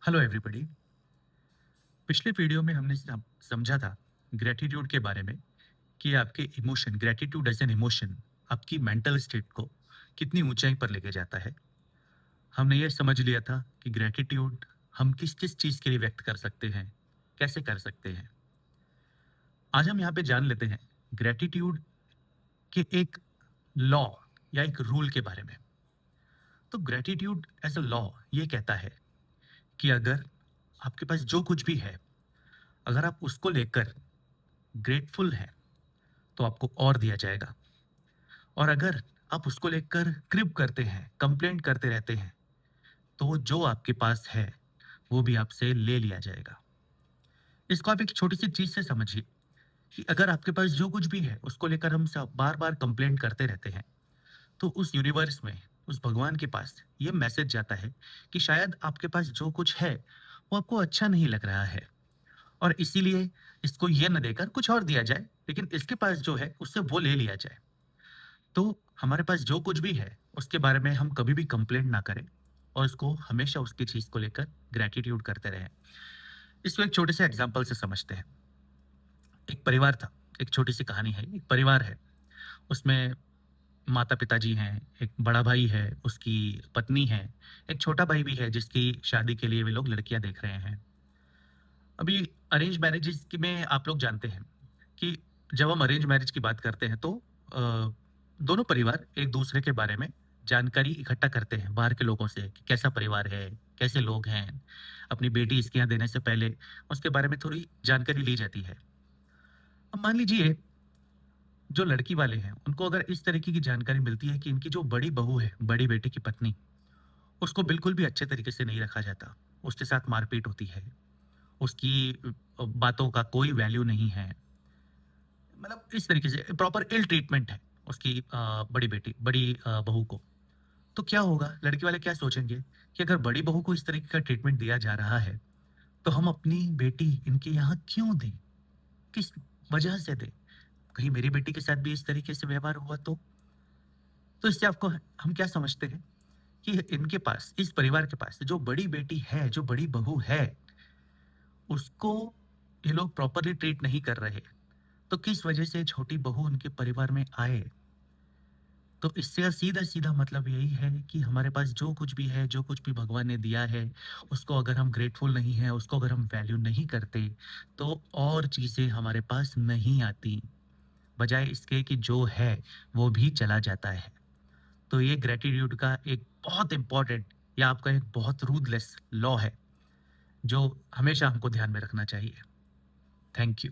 Hello everybody. पिछले video में हमने समझा था ग्रेटिट्यूड के बारे में कि आपके emotion, gratitude as an emotion आपकी मेंटल स्टेट को कितनी ऊंचाई पर लेके जाता है। हमने ये समझ लिया था कि ग्रेटिट्यूड हम किस किस चीज के लिए व्यक्त कर सकते हैं, कैसे कर सकते हैं। आज हम यहाँ पे जान लेते हैं ग्रेटिट्यूड के एक लॉ या एक रूल के बारे में। तो ग्रेटिट्यूड एज अ लॉ ये कहता है कि अगर आपके पास जो कुछ भी है, अगर आप उसको लेकर ग्रेटफुल हैं तो आपको और दिया जाएगा। और अगर आप उसको लेकर क्रिप करते हैं, कंप्लेंट करते रहते हैं, तो जो आपके पास है, वो भी आपसे ले लिया जाएगा। इसको आप एक छोटी-सी चीज़ से समझिए कि अगर आपके पास जो कुछ भी है, उसको लेकर हम सब बार-बार कंप्लेंट करते रहते हैं, तो उस यूनिवर्स में, उस भगवान के पास ये मैसेज जाता है कि शायद आपके पास जो कुछ है, वो आपको अच्छा नहीं लग रहा है और इसीलिए इसको ये ना देकर कुछ और दिया जाए, लेकिन इसके पास जो है, उससे वो ले लिया जाए। तो हमारे पास जो कुछ भी है, उसके बारे में हम कभी भी कंप्लेंट ना करें और उसको हमेशा उसकी चीज़ को लेकर ग्रैटिट्यूड करते रहें। इसको एक छोटे से एग्ज़ाम्पल से समझते हैं। एक परिवार था, एक छोटी-सी कहानी है। एक परिवार है, उसमें माता-पिता जी हैं, एक बड़ा भाई है, उसकी पत्नी है, एक छोटा भाई भी है जिसकी शादी के लिए वे लोग लड़कियाँ देख रहे हैं। अभी अरेंज मैरेजेज़ की में आप लोग जानते हैं कि जब हम अरेंज मैरिज की बात करते हैं तो दोनों परिवार एक-दूसरे के बारे में जानकारी इकट्ठा करते हैं बाहर के लोगों से कि कैसा परिवार है, कैसे लोग हैं। अपनी बेटी इसके यहाँ देने से पहले उसके बारे में थोड़ी जानकारी ली जाती है। अब मान लीजिए जो लड़की वाले हैं, उनको अगर इस तरीके की जानकारी मिलती है कि इनकी जो बड़ी बहू है, बड़ी बेटी की पत्नी, उसको बिल्कुल भी अच्छे तरीके से नहीं रखा जाता। उसके साथ मारपीट होती है, उसकी बातों का कोई वैल्यू नहीं है। मतलब इस तरीके से प्रॉपर इल ट्रीटमेंट है उसकी बड़ी बहू को। तो क्या होगा? लड़के वाले क्या सोचेंगे कि अगर बड़ी बहू को इस तरीके का ट्रीटमेंट दिया जा रहा है, तो हम अपनी बेटी इनके यहाँ क्यों दें? किस वजह से दें? कहीं मेरी बेटी के साथ भी इस तरीके से व्यवहार हुआ तो? तो इससे आपको हम क्या समझते हैं कि इनके पास, इस परिवार के पास जो बड़ी बेटी है, जो बड़ी बहू है, उसको ये लोग प्रॉपर्ली ट्रीट नहीं कर रहे। तो किस वजह से छोटी बहू उनके परिवार में आए? तो इससे सीधा-सीधा मतलब यही है कि हमारे पास जो कुछ भी है, जो कुछ भी भगवान ने दिया है, उसको अगर हम ग्रेटफुल नहीं हैं, उसको अगर हम वैल्यू नहीं करते, तो और चीज़ें हमारे पास नहीं आती। बजाय इसके कि जो है, वो भी चला जाता है। तो ये ग्रैटिट्यूड का एक बहुत इम्पोर्टेंट या आपका एक बहुत रूथलेस लॉ है, जो हमेशा हमको ध्यान में रखना चाहिए। Thank you.